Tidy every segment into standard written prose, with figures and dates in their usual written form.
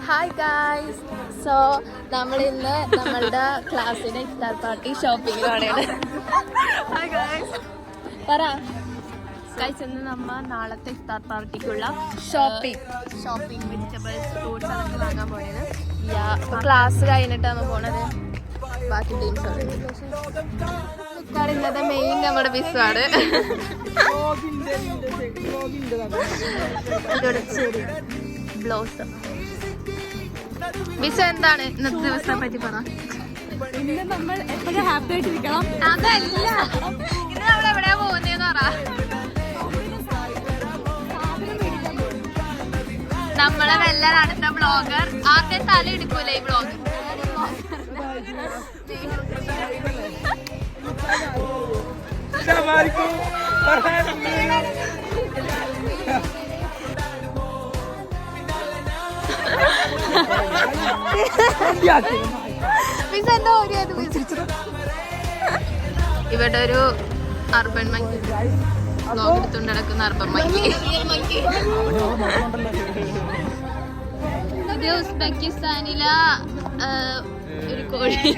Hi guys. So നമ്മൾ ഇന്ന് നമ്മളുടെ ക്ലാസ്സിലെ ഇഫ്താർ പാർട്ടി ഷോപ്പിങ്ങിലാണ്. Hi guys. പറ ഗായ്സ്, ഇന്ന് നമ്മൾ നാളത്തെ ഇഫ്താർ പാർട്ടിക്കുള്ള ഷോപ്പിംഗ് വെജിറ്റബിൾസ് ഫ്രൂട്ട്സ് അതൊക്കെ വാങ്ങാൻ പോയത്. അപ്പോൾ ക്ലാസ് കഴിഞ്ഞിട്ടാണ് പോണത്. ബാക്കി ടീംസ് ഇന്നത്തെ മെയിൻ നമ്മുടെ ബിസ്സാണ്. ബ്ലൗസ് ബിസ് എന്താണ് ഇന്നത്തെ ദിവസത്തെ പറ്റി പറ. ഇന്ന് നമ്മൾ എപ്പോഴും ഹാപ്പി ആയിട്ടിരിക്കണം. അതല്ല, ഇന്ന് നമ്മൾ എവിടെയാ പോകുന്നതെന്ന് പറ. നമ്മളെ വല്ല അടുത്ത ബ്ലോഗർ ആദ്യം തല എടുക്കൂലേ ഈ ബ്ലോഗ്. ഇവിടെ ഒരു അർബൻ മങ്കി ബ്ലോഗ് എടുത്തുകൊണ്ട് നടക്കുന്ന അർബൻ മങ്കി. ഇത് ഉസ്ബെക്കിസ്ഥാനിലെ ഒരു കോഴി.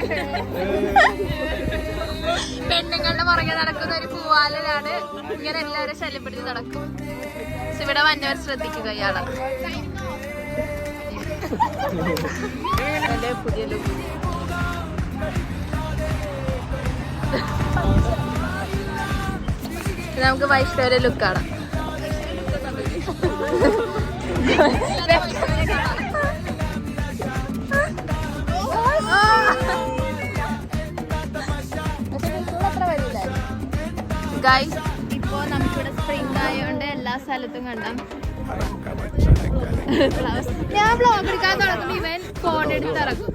പെണ്ണുങ്ങളുടെ പുറകെ നടക്കുന്ന ഒരു പൂവാലാണ്. ഇങ്ങനെ എല്ലാവരും ശല്യപ്പെടുത്തി നടക്കും. പക്ഷെ ഇവിടെ വന്നവർ ശ്രദ്ധിക്കുക ഇയാളെ. പുതിയ ലുക്ക്. നമുക്ക് വൈഷ്ണവരെ ലുക്ക് കാണാം. ഗൈസ്, ഇപ്പോ നമുക്കിവിടെ സ്പ്രിംഗ് ആയതുകൊണ്ട് എല്ലാ സ്ഥലത്തും കണ്ടാം. ഞാൻ ബ്ലോഗ് എടുക്കാൻ തുടങ്ങും, ഇവൻ ഫോൺ എടുത്തിറക്കും.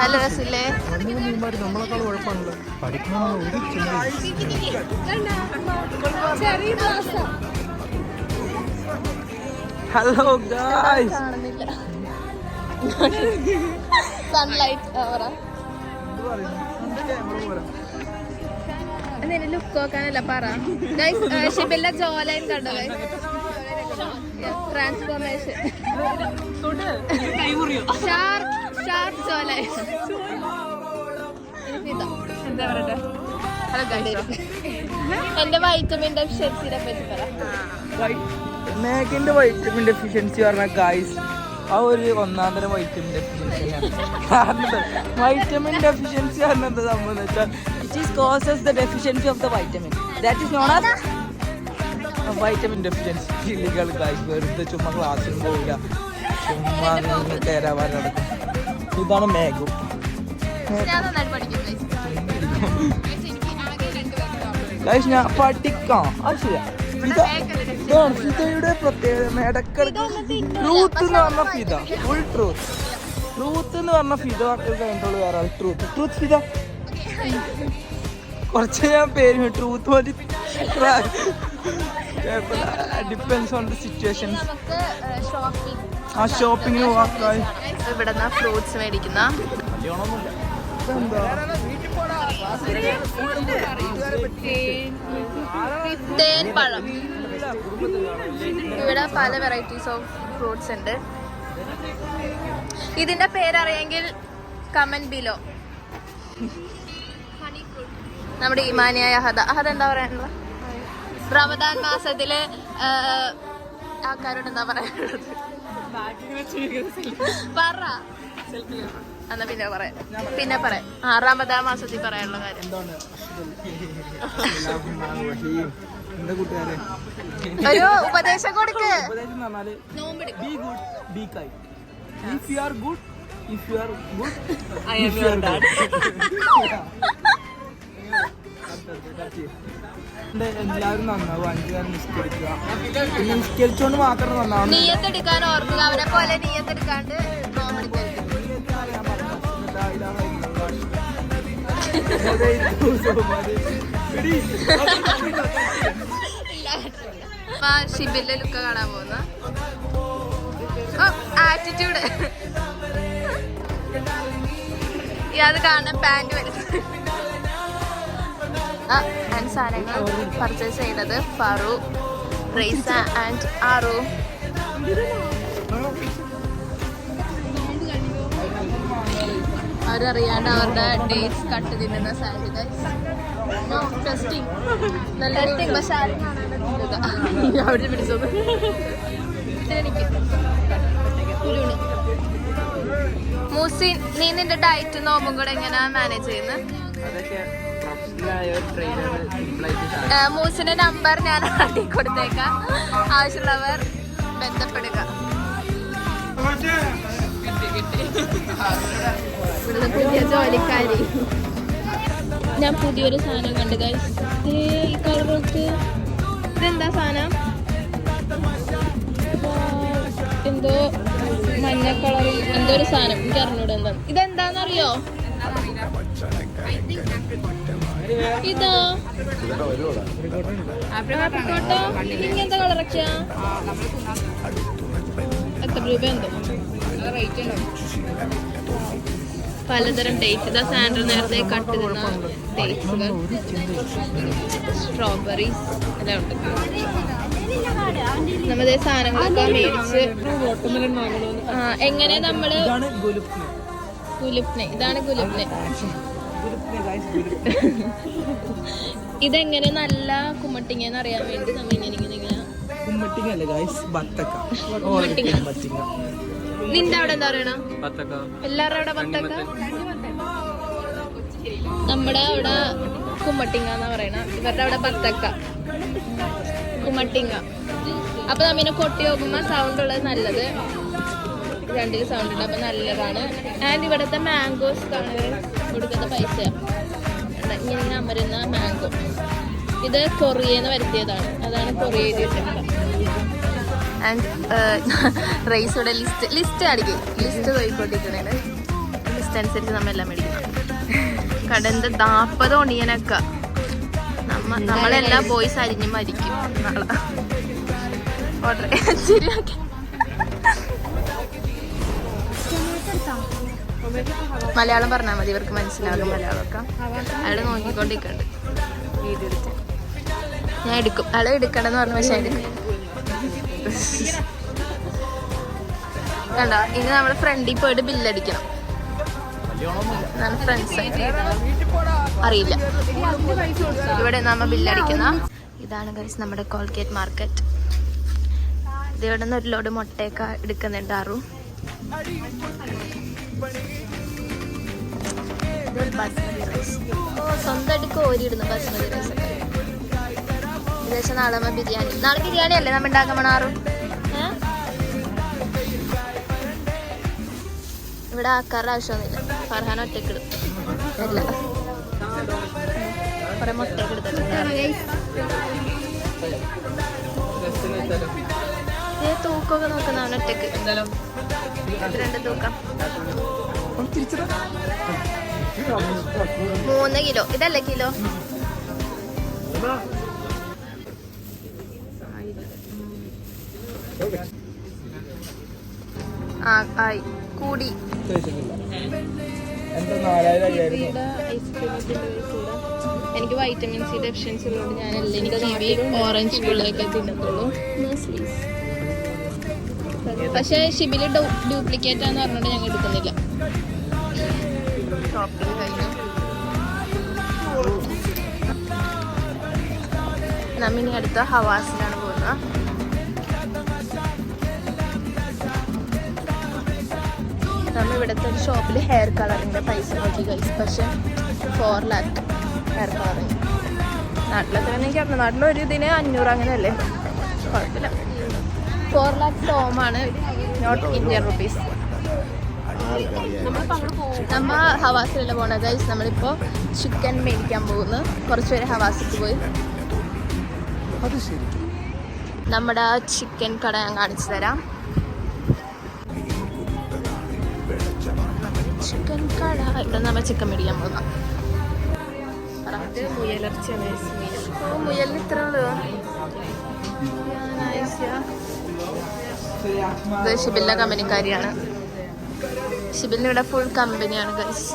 നല്ല രസമില്ലേ? ഹലോ ഗായ്സ്, കാണുന്നില്ല. സൺലൈറ്റ് ലുക്ക് നോക്കാനല്ല പറ. ഷിബിന്റെ ജോലൈൻ കണ്ടോ? Transformation sharp jawline. എന്റെ വൈറ്റമിൻ ഡെഫിഷ്യൻസിനെ പറ്റി പറ. മേഘിന്റെ വൈറ്റമിൻ ഡെഫിഷ്യൻസി പറഞ്ഞാൽ ഗായ്സ് ആ ഒരു ഒന്നാം തരം വൈറ്റമിൻ ഡെഫിഷ്യൻസിയാണ്. വൈറ്റമിൻ ഡെഫിഷ്യൻസി പറഞ്ഞത് സംഭവം വെച്ചാൽ it is causes the deficiency of the vitamin that is known as vitamin deficiency. ഇല്ലികൾ ഗായ്സ് വെറുതെ ചുമ്മാ ക്ലാസ്സിൽ പോയില്ല, ചുമ്മാ തേരാവാൻ നടക്കും. ഇതാണ് മേഘു. ഗായ്സ് ഞാൻ പഠിക്കാം, അത് ശരിയാ. ഫിദയുടെ പ്രത്യേകത ഇടക്കിടക്ക് ട്രൂത്ത് എന്ന് പറഞ്ഞ ഫിദ, ഫുൾ ട്രൂത്ത്. ട്രൂത്ത് എന്ന് പറഞ്ഞ ഫിദ കഴിഞ്ഞിട്ടുള്ളൂ വേറെ ട്രൂത്ത് ഫിദ. കുറച്ച് ഞാൻ പേര് ട്രൂത്ത് മതി. Depends on the situations. ആ ഷോപ്പിങ്ങിന് പോകാം. ഇവിടെ ഫ്രൂട്ട്സ് മേടിക്കുന്ന തേൻ പഴം. ഇവിടെ പല വെറൈറ്റീസ് ഓഫ് ഫ്രൂട്ട്സ് ഉണ്ട്. ഇതിന്റെ പേരറിയെങ്കിൽ കമന്റ് ബിലോ. നമ്മുടെ ഈമാനിയായ അഹദ എന്താ പറയാനുള്ളത്? റമദാൻ മാസത്തില് ആൾക്കാരോട് എന്താ പറയാനുള്ളത്? പറ. എന്നാ പിന്നെ പറയാം. റമദാൻ മാസത്തിൽ പറയാനുള്ള കാര്യം ഒരു ഉപദേശം കൊടുക്ക്. എല്ലാവരും നന്നാവും. 5 കാലം നിസ്കരിക്കുക. നിസ്കരിച്ചോണ്ട് മാത്രം നന്നാവും. നീയത്തെടുക്കാൻ ഓർക്കുക. അവരെ പോലെ നീയത്തെടുക്കാണ്ട് ഷിബിന്റെ ലുക്ക് കാണാൻ പോകുന്ന ആറ്റിറ്റ്യൂഡ്. ഇയാൾ കാണാൻ പാന്റ് വരുന്നത്. ആൻഡ് സാധനങ്ങൾ പർച്ചേസ് ചെയ്തത് ഫറു, റൈസ ആൻഡ് ആറു. അവരറിയാണ്ട് അവരുടെ ഡേറ്റ്സ് കട്ട് തിന്നുന്ന സാൻഡ് ടെസ്റ്റിംഗ് നല്ല പക്ഷെ അവിടെ പിടിച്ചത് എനിക്ക് മൂസി. നീ നിന്റെ ഡയറ്റ് നോമ്പും കൂടെ എങ്ങനെയാ മാനേജ് ചെയ്യുന്നത്? മൂസിന്റെ നമ്പർ ഞാൻ ആട്ടി കൊടുത്തേക്കാം, ആവശ്യമുള്ളവർ ബന്ധപ്പെടുക. ഇവിടുത്തെ പുതിയ ജോലിക്കാരി. ഞാൻ പുതിയൊരു സാധനം കണ്ടു ഗൈസ്. ഈ കളറൊക്കെ ഇതെന്താ സാധനം? എന്തോ മഞ്ഞ കളറും എന്തോ ഒരു സാധനം, എനിക്ക് അറിഞ്ഞൂടെ എന്താണ് ഇതെന്താന്നറിയോ? ഇതോ ആപ്രിക്കോട്ടോ. ഇങ്ങനത്തെ കളറൊക്കെയാ എത്ര രൂപ എന്തോ പലതരം ഡേറ്റ്സ്. ഇതാ സാൻഡ്ര നേരത്തെ കട്ട് ചെയ്യുന്ന ഡേറ്റ്സുകൾ, സ്ട്രോബെറീസ് എല്ലാം ഉണ്ട്. നമ്മതേ സാധനങ്ങളൊക്കെ മേടിച്ച് എങ്ങനെ നമ്മള് ഗുലുപ്നെ, ഇതാണ് ഗുലുപ്നെ. ഇതെങ്ങനെ നല്ല കുമ്മട്ടിങ്ങന്ന് അറിയാൻ വേണ്ടി നമ്മ ഇങ്ങനെ നിന്റെ അവിടെ എന്താ പറയണ? എല്ലാവരുടെ അവിടെ ബത്തക്ക, നമ്മുടെ അവിടെ കുമ്മട്ടിങ്ങ എന്നാ പറയണ, ഇവരുടെ അവിടെ ബത്തക്ക കുമ്മട്ടിങ്ങ. അപ്പൊ നമ്മിനെ കൊട്ടി നോക്കുമ്പോ സൗണ്ട് ഉള്ളത് നല്ലത്, രണ്ടില് സൗണ്ട് ഉണ്ട്, അപ്പൊ നല്ലതാണ്. ആൻഡ് ഇവിടുത്തെ മാംഗോസ് കൊടുക്കുന്ന പൈസ ഇങ്ങനെ അമരുന്ന മാംഗോ. ഇത് കൊറിയന്ന് വരുത്തിയതാണ്, അതാണ് കൊറിയ എഴുതിയിട്ടുണ്ട്. ആൻഡ് റൈസോടെ ലിസ്റ്റ് അടിക്കും, ലിസ്റ്റ് പോയിക്കൊണ്ടിരിക്കണേ. ലിസ്റ്റ് അനുസരിച്ച് നമ്മെല്ലാം മേടിക്കണം. കടന്ത് 40 ഒണിയനൊക്കെ നമ്മളെല്ലാം ബോയ്സ് അരിഞ്ഞ് മരിക്കും നാളെ. ഓർഡർ ശരിയാക്കി. മലയാളം പറഞ്ഞാൽ മതി, ഇവർക്ക് മനസ്സിലാകും മലയാളമൊക്കെ. അയാൾ നോക്കിക്കൊണ്ടിരിക്കുന്നുണ്ട് വീഡിയോ എടുത്ത്. ഞാൻ എടുക്കും, അയാൾ എടുക്കണമെന്ന് പറഞ്ഞു, പക്ഷെ എടുക്കും. കണ്ടോ, ഇനി നമ്മൾ ഫ്രണ്ടിൽ പോയിട്ട് ബില്ലടിക്കണം. ഫ്രണ്ട്സ് അറിയില്ല. ഇവിടെ നമ്മ ബില്ലടിക്കുന്ന ഇതാണ് ഗൈസ് നമ്മുടെ കോൾഗേറ്റ് മാർക്കറ്റ്. ഇതിവിടെ നിന്ന് ഒരു ലോഡ് മുട്ടയൊക്കെ എടുക്കുന്നുണ്ട് ആറു. ബസ്മതി റൈസ് സ്വന്തമായിട്ട് കോരിയിടുന്നു. ബസ്മതി റൈസ് ഒക്കെ ഏകദേശം നാളെ നമ്മ ബിരിയാണി. നാളെ ബിരിയാണി അല്ലേ നമ്മ ഉണ്ടാക്കാൻ ആറും? ഇവിടെ ആക്കാറുടെ ആവശ്യമൊന്നുമില്ല, ഫർഹാൻ ഒറ്റക്കിടും. അല്ല കുറെ മുട്ടയൊക്കെ എടുത്തിട്ടുണ്ട്. തൂക്കമൊക്കെ നോക്കുന്നവൻ ഒറ്റക്ക് 2 തൂക്കം 3 കിലോ. ഇതല്ലേ കിലോ? ആയി കൂടി. എനിക്ക് വൈറ്റമിൻ സി ഡെഫിഷ്യൻസി ഉള്ളതുകൊണ്ട് ഞാൻ എല്ലാം എനിക്ക് കിവി ഓറഞ്ച് പിള്ളയൊക്കെ തിന്നത്തുള്ളൂ. പക്ഷെ ഷിബില് ഡ്യൂപ്ലിക്കേറ്റ് ആണെന്ന് പറഞ്ഞിട്ട് ഞങ്ങൾ എടുക്കുന്നില്ല. ഷോപ്പിംഗ് കഴിഞ്ഞു. നമ്മിനി അടുത്ത ഹവാസിലാണ് പോകുന്നത്. നമ്മൾ ഇവിടുത്തെ ഒരു ഷോപ്പിൽ ഹെയർ കളറിൻ്റെ പൈസ നോക്കി കഴിച്ചു. പക്ഷെ 4 lakh ഹെയർ കളറിങ്. നാട്ടിലൊക്കെ എനിക്ക് അറിഞ്ഞു, നാട്ടിലൊരു ഇതിന് 500 അങ്ങനെയല്ലേ, കുഴപ്പമില്ല. 4 lakh ടോമാണ്, നോട്ട് ഇന്ത്യൻ റുപ്പീസ്. നമ്മ ഹവാസിലല്ല പോണത് ഗൈസ്. നമ്മളിപ്പോൾ ചിക്കൻ മേടിക്കാൻ പോകുന്നു. കുറച്ച് പേര് ഹവാസിക്ക് പോയി. നമ്മുടെ ചിക്കൻ കട ഞാൻ കാണിച്ചു തരാം. ചിക്കൻ കട, ഇവിടെ നമ്മൾ ചിക്കൻ മേടിക്കാൻ പോകുന്ന മുയലിറച്ചിയാണ്. മുയലിന് ഇത്ര ഉള്ളൂ. ഇത് ഷിബിലിന്റെ കമ്പനിക്കാരിയാണ്. ഷിബിലിന് ഇവിടെ ഫുൾ കമ്പനിയാണ് ഗൈസ്.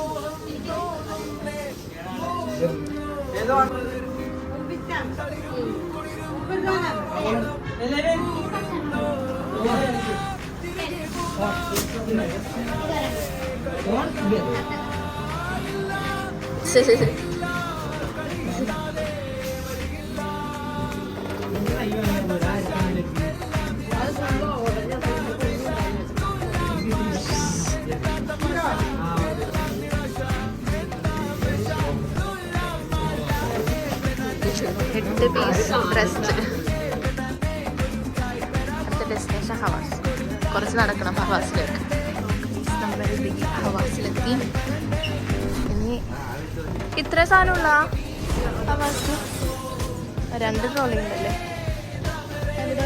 8 piece breast. അടുത്ത ഡെസ്റ്റിനേഷൻ ഹവാസ്. കുറച്ച് നടക്കണം ഹവാസിലേക്ക്. നമ്മൾ ഹവാസിലെത്തി. ഇനി ഇത്ര സാധനമുള്ള ഹവാസ് 2 ട്രോളി ഉണ്ടല്ലേ. എവിടെ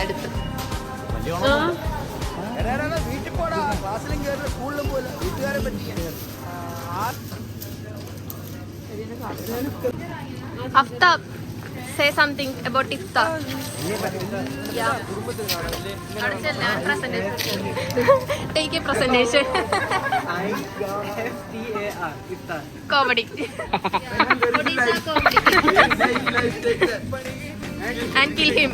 അടുത്ത് Aftab, say something about iftar. Yeah. Take a presentation. IFTAR, iftar. Comedy. Odisha comedy. And kill him.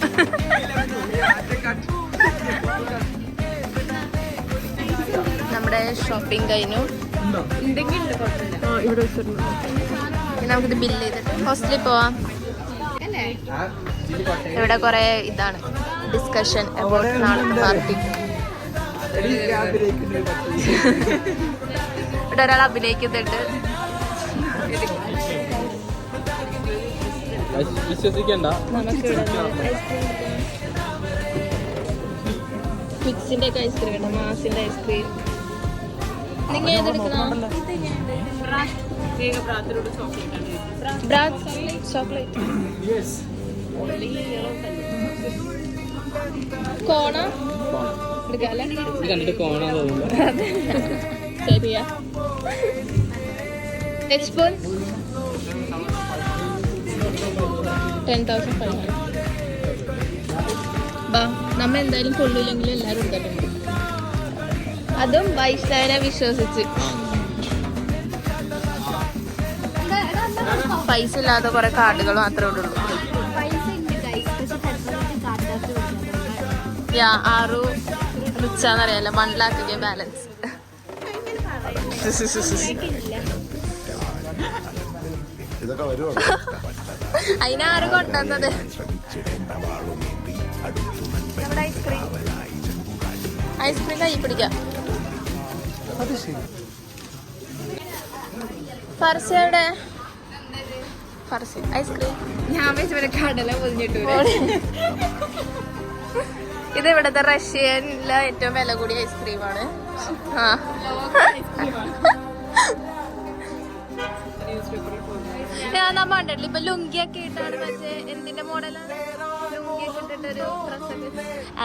നമ്മുടെ ഷോപ്പിംഗ് കഴിഞ്ഞു. നമുക്കിത് ബില്ല് ചെയ്തിട്ട് ഹോസ്റ്റലിൽ പോവാം. ഇവിടെ കുറെ ഇതാണ് ഡിസ്കഷൻ അബൌട്ട് നാളത്തെ പാർട്ടി. ഇവിടെ ഒരാൾ അഭിനയിക്കുന്നുണ്ട്. വിശ്വസിക്കണ്ട. ഫിക്സിന്റെ ഒക്കെ ഐസ്ക്രീം ഉണ്ട്, മാസിന്റെ ഐസ്ക്രീം. നിങ്ങൾ ഏതെടുക്കണം? ചോക്ലേറ്റ് കോണ കണ്ടിട്ട് കോണാ തോന്നുന്നു. ശരിയാ. സ്പൂൺ 10,500. ബാ, നമ്മ എന്തായാലും കൊള്ളൂലെങ്കിലും എല്ലാരും എടുത്തിട്ടുണ്ട്. അതും വൈഷ്ണവനെ വിശ്വസിച്ച്. പൈസ ഇല്ലാതെ കുറെ കാർഡുകൾ മാത്രമേ ഉള്ളൂ. 6 റിച്ചാന്നറിയാലോ. 1 lakh ബാലൻസ്. അതിനാറ് കൊണ്ടുവന്നത്. ഐസ്ക്രീം കൈ പിടിക്കാം. ഫർസയുടെ ഐസ്ക്രീം ഞാൻ വെച്ച കടല പൊതിഞ്ഞിട്ടു. ഇത് ഇവിടുത്തെ റഷ്യനിലെ ഏറ്റവും വില കൂടിയ ഐസ്ക്രീമാണ്. ഞാൻ പണ്ടിട്ടില്ല. ഇപ്പൊ ലുങ്കിയൊക്കെ ഇട്ടാണ്. മറ്റേ എന്തിന്റെ മോഡലാണ്? ലുങ്കിയൊക്കെ ഇട്ടിട്ടൊരു ഡ്രസ്സൊക്കെ.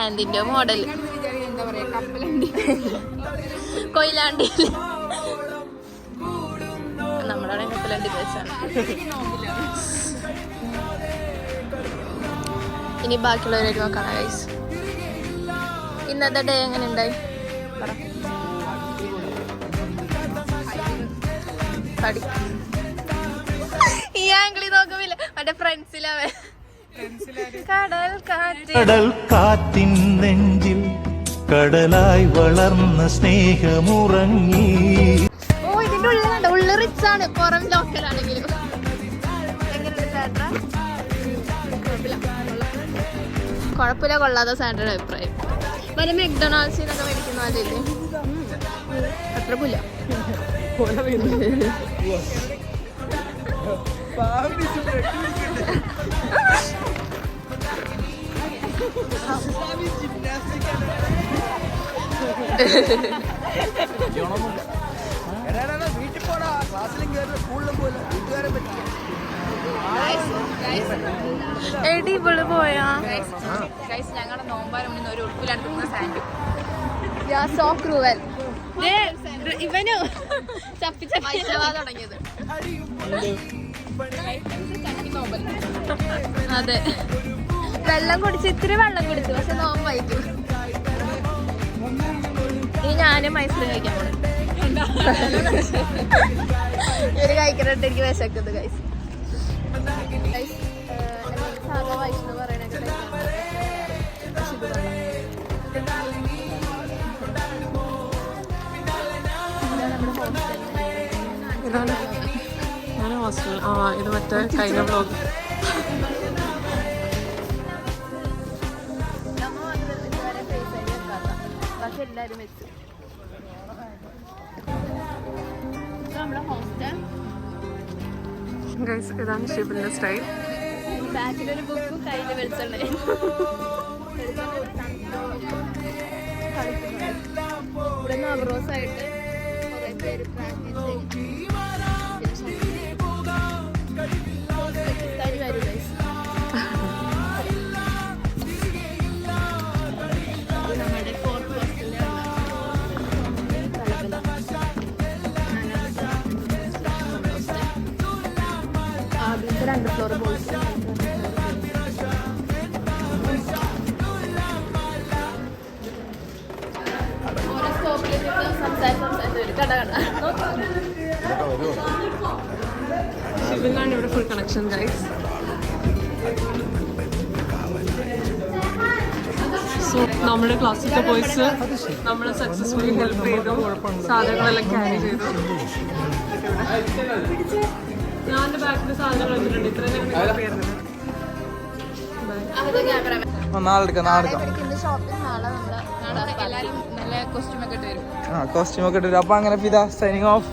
ആന്റിന്റെ മോഡൽ. എന്താ പറയാ, കപ്പലണ്ടി, കൊയിലാണ്ടി. നമ്മളവിടെ കപ്പലണ്ടി ദേശാണ്. ഇനി ബാക്കിയുള്ളവരായിട്ട് നോക്കാം ഗൈസ്. ഇന്നത്തെ ഡേ എങ്ങനെ ഉണ്ടായി? ഈ ആംഗിളി നോക്കുന്നില്ല. മറ്റേ ഫ്രണ്ട്സിലവൻ കടൽ കാറ്റിൻ നെഞ്ചിൽ കടലായി വളർന്ന സ്നേഹമുറങ്ങി. ഓ, ഇതിന്റെ ഉള്ളിലുണ്ട്. ഉള്ളു റിച്ചാണ്, പുറം ലോക്കലാണെങ്കിലും. കുഴപ്പമില്ല, കൊള്ളാത്ത സാൻഡയുടെ അഭിപ്രായം. വല്ല മെക്ഡൊണാൾഡ്സിന്നൊക്കെ മേടിക്കുന്ന പോലെയില്ലേ? അത്ര പുല്ല. വീട്ടിൽ പോടാ, ക്ലാസ്സിലും കയറി സ്കൂളിലും പോലെ വീട്ടുകാരെ പറ്റി. എടി ഇവള് പോയാ? ഞങ്ങളുടെ നോമ്പാരം ഒരു ഉടുപ്പിലാണ് സാൻഡ്. So cruel. ഇവനു തുടങ്ങിയത്. അതെ, വെള്ളം കുടിച്ച് ഇത്തിരി വെള്ളം കുടിച്ചു പക്ഷെ നോമ്പായിട്ട്. ഇനി ഞാനും ഐസ്ക്രീം കഴിക്കാൻ പോണേ. ഇവര് കഴിക്കണിട്ട് എനിക്ക് വിശക്കുന്നത് ഗൈസ്. സാധാ വൈഷ്ണവ് പറയണൊക്കെ ഇതാണ് ഞാൻ ഹോസ്റ്റൽ. ഇത് മറ്റേ കഴിഞ്ഞ ബ്ലോഗ്. ബാക്കി എല്ലാരും വെച്ചു. നമ്മുടെ ഹോസ്റ്റൽ ഗൈസ് ഇതാണ് ഷിബിന്റെ സ്റ്റൈൽ. ബാക്കിലൊരു ബുക്കും കയ്യില് വെളിച്ചെണ്ണ. ഇവിടെ നവറോസായിട്ട് കുറെ പേര് പ്രാക്ടീസ് ചെയ്യും. വരും ഗൈസ്. നമ്മുടെ ഫോർത്ത് ഹോസ്റ്റലിലെ ആദ്യത്തെ 2 ഫ്ലോർ ബോയ്സ്. ഓരോ സ്റ്റോപ്പിൽ സംസാരിച്ച് വരും. കട ഷിബിനാണ് ഇവിടെ ഫുൾ കണക്ഷൻ ഗൈസ്. സോ നമ്മുടെ ക്ലാസ്സിലത്തെ ബോയ്സ് നമ്മളെ സക്സസ്ഫുള്ളി ഹെൽപ്പ് ചെയ്തു. സാധനങ്ങളെല്ലാം ക്യാരി ചെയ്തു. ഞാൻ എൻ്റെ ബാക്കിൽ സാധനങ്ങൾ വെച്ചിട്ടുണ്ട്. ഇത്രയും ഷോപ്പിൽ നാളെ നമ്മള് എല്ലാരും നല്ല കോസ്റ്റ്യൂം ഒക്കെ ഇട്ട് വരും. കോസ്റ്റ്യൂം ഒക്കെ ഇട്ടിട്ട്. അപ്പൊ അങ്ങനെ ഫിദ സൈനിങ് ഓഫ്.